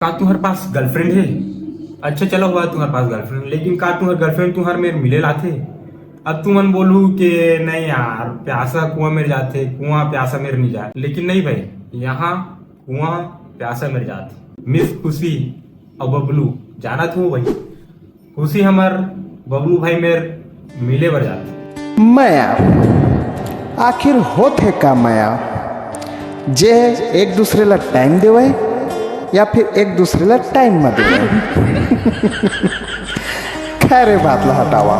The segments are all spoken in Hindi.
का तुम्हारे पास गर्लफ्रेंड है? अच्छा चलो हुआ तुम्हारे पास गर्लफ्रेंड, लेकिन का तुम्हारे गर्लफ्रेंड तुम्हारे मेरे मिले लाथे? अब तू मन बोलू कि नहीं यार प्यासा कुआं मेरे जाते, कुआं प्यासा मेरे नहीं जाते, लेकिन नहीं भाई, यहाँ कुआं प्यासा मेरे जाते। मिस खुशी और बबलू जाना थू भाई, खुशी हमार बबलू भाई मेरे मिले बर जाते। माया आखिर होते का माया जे एक दूसरे ला टाइम देवे या फिर एक दूसरे ला टाइम मत देवे। खैर बात ला हटावा,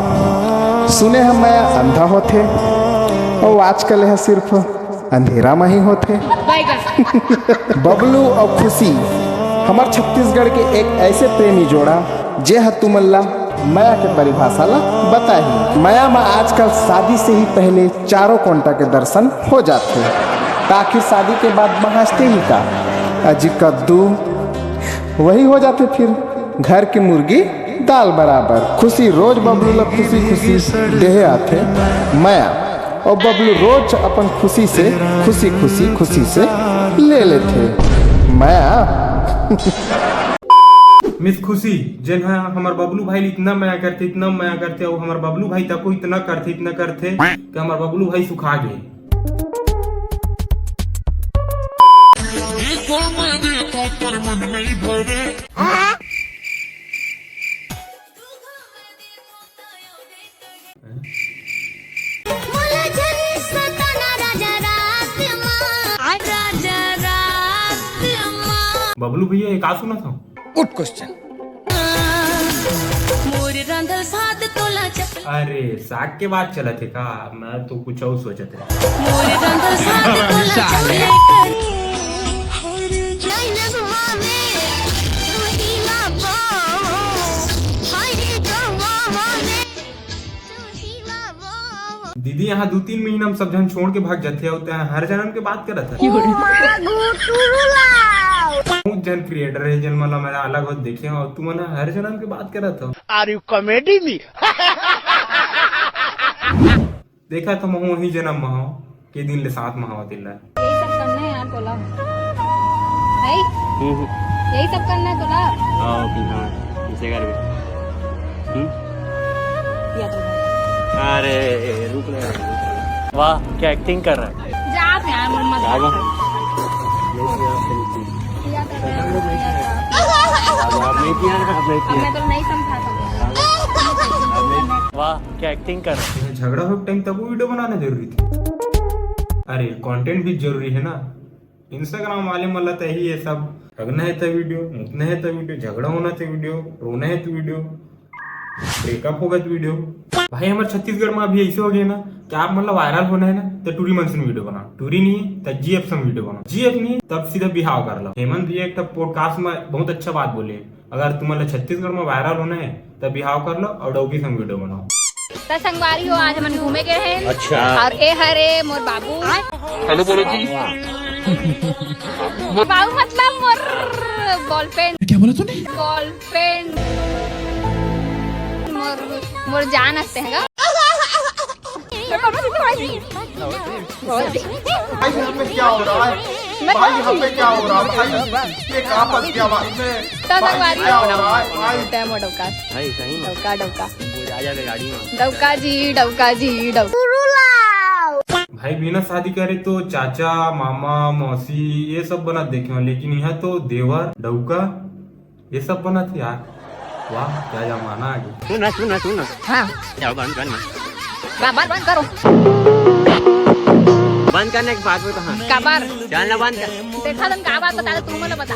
सुने हम माया अंधा होते और आजकल है सिर्फ अंधेरा में ही होते। बबलू और खुशी हमार छत्तीसगढ़ के एक ऐसे प्रेमी जोड़ा जे हतुमल्ला माया के परिभाषा ला बताही। माया में आजकल शादी से ही पहले चारों कोंटा के दर्शन हो जाते, ताकि शादी के बाद महाजते ही का अजी कद्दू वही हो जाते, फिर घर की मुर्गी दाल बराबर। खुशी रोज बबलू ला खुशी खुशी देहे आते माया, और बबलू रोज अपन खुशी से खुशी से ले लेते माया। मिस खुशी जन हमार बबलू भाई इतना माया करते और हमार बबलू भाई तक को इतना करते कि हमार बबलू भाई सुखा गए। बबलू भैया एक आ सुना था गुड क्वेश्चन। अरे साग के बाद चला थे का, मैं तो कुछ और सोचा था। दीदी यहाँ 2-3 महीना हम सब जन छोड़ के भाग जाते होते हैं, हर जन्म के बात कर रहा था। जन क्रिएटर है जन मतलब मेरा अलग हो देखे और तू मना हर जन्म की बात कर रहा था। Are you comedy me? देखा तो महो ही जन्म महो के दिन ले साथ महो दिल यही सब करना है यार तोला, यही सब करना है तोला। इसे कर भी या तो अरे रुक ले, वाह क्या एक्टिंग कर रहा है। जा आप यार मत मैं तो नहीं समझाता। वाह क्या एक्टिंग कर रहा है। झगड़ा हो टाइम तब वो वीडियो बनाना जरूरी थी। अरे कंटेंट भी जरूरी है ना। इंस्टाग्राम वाले मतलब तो यही है सब, रगना है तो वीडियो, मुतना है तो वीडियो, झगड़ा होना तो वीडियो, रोना है तो वीडियो, ब्रेकअप होगा तो वीडियो। भाई हमारे छत्तीसगढ़ में अभी ऐसे हो गए ना कि आप मतलब वायरल होना है ना तो टूरी मंसन वीडियो बनाओ, टूरी नहीं है तो जीएफ सम वीडियो बनाओ, जीएफ नहीं है तब सीधा बिहाव कर लो। हेमंत भैया एक पॉडकास्ट में बहुत अच्छा बात बोले, अगर तुम मतलब छत्तीसगढ़ में वायरल होना है तो बिहाव कर लो और डोगी सम वीडियो बनाओ। तो संगवारी हो आज हम घूमे गए हैं। अच्छा। और ए हरे मोर बाबू, हेलो बोलो जी। बाबू मतलब मोर बॉलफ्रेंड। क्या बोला तूने? बॉलफ्रेंड मोर जान हंसते हैं का। भाई यहाँ पे क्या हो रहा है? भाई यहाँ पे क्या हो रहा है? भाई ये कहाँ फंस गया भाई मैं? भाई क्या हो रहा है? भाई भाई सही में डौका डौका वो आ जाएगा गाड़ी में। डौका जी डौका। भाई बिना शादी करे तो चाचा मामा मौसी ये सब बना देखे, लेकिन यहाँ तो देवर डौका ये सब बना थे यार। वाह क्या जमाना आ गया। सुना हाँ क्या बंद बंद करो। बंद करने के बाद में कहाँ काबर चलना बंद कर। देखा तुम का बात बता दे, तू मुझे बता।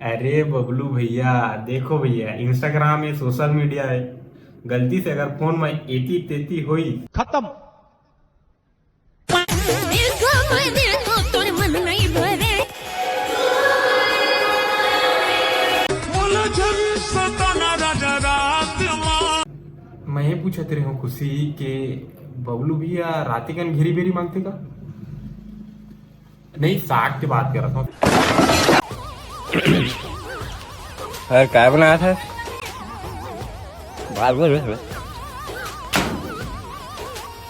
अरे बबलू भैया देखो भैया, इंस्टाग्राम ये सोशल मीडिया है, गलती से अगर फोन में एती तेती हुई खत्म। मैं ये पूछा तेरे हूँ खुशी के बबलू भैया राती कन घेरी बेरी मांगते का? नहीं साग की बात कर रहा था। क्या बनाया था? बात बोल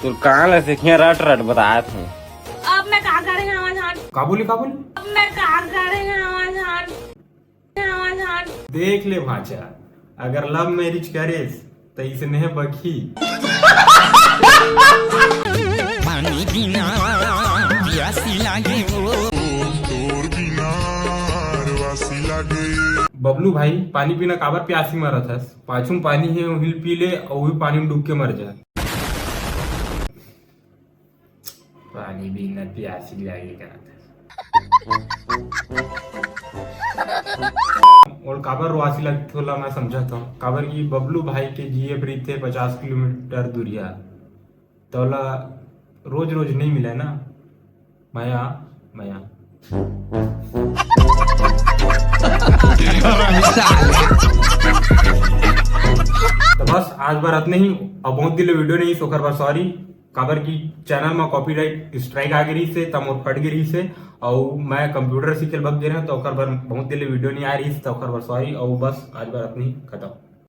तू कहाँ ले सीखिए रट रट बताया था। अब मैं कहा करेंगे आवाज काबुली अब मैं कहा करेंगे आवाज देख ले भाचा, अगर लव मैरिज करेस तो इसने बखी। बबलू भाई पानी पीना काबर प्यासी मरत हस, पाछू पानी है हिल पी ले और वही पानी में डूब के मर जा। पानी पीना प्यासी लगेगा और काबर रोआसी लगती होला मैं समझाता हूँ। काबर की बबलू भाई के जिए फ्री थे 50 किलोमीटर दूरिया, तोला रोज रोज नहीं मिला ना माया माया। तो बस आज बार इतना ही। अब बहुत दिले वीडियो नहीं सोकर बार सॉरी, काबर की चैनल में कॉपीराइट स्ट्राइक आ गई से तम और फट गई से और मैं कंप्यूटर सीखे बग दे रहा तो बहुत दिले वीडियो नहीं आ रही तो सॉरी। और बस आज बार इतना ही खत्म।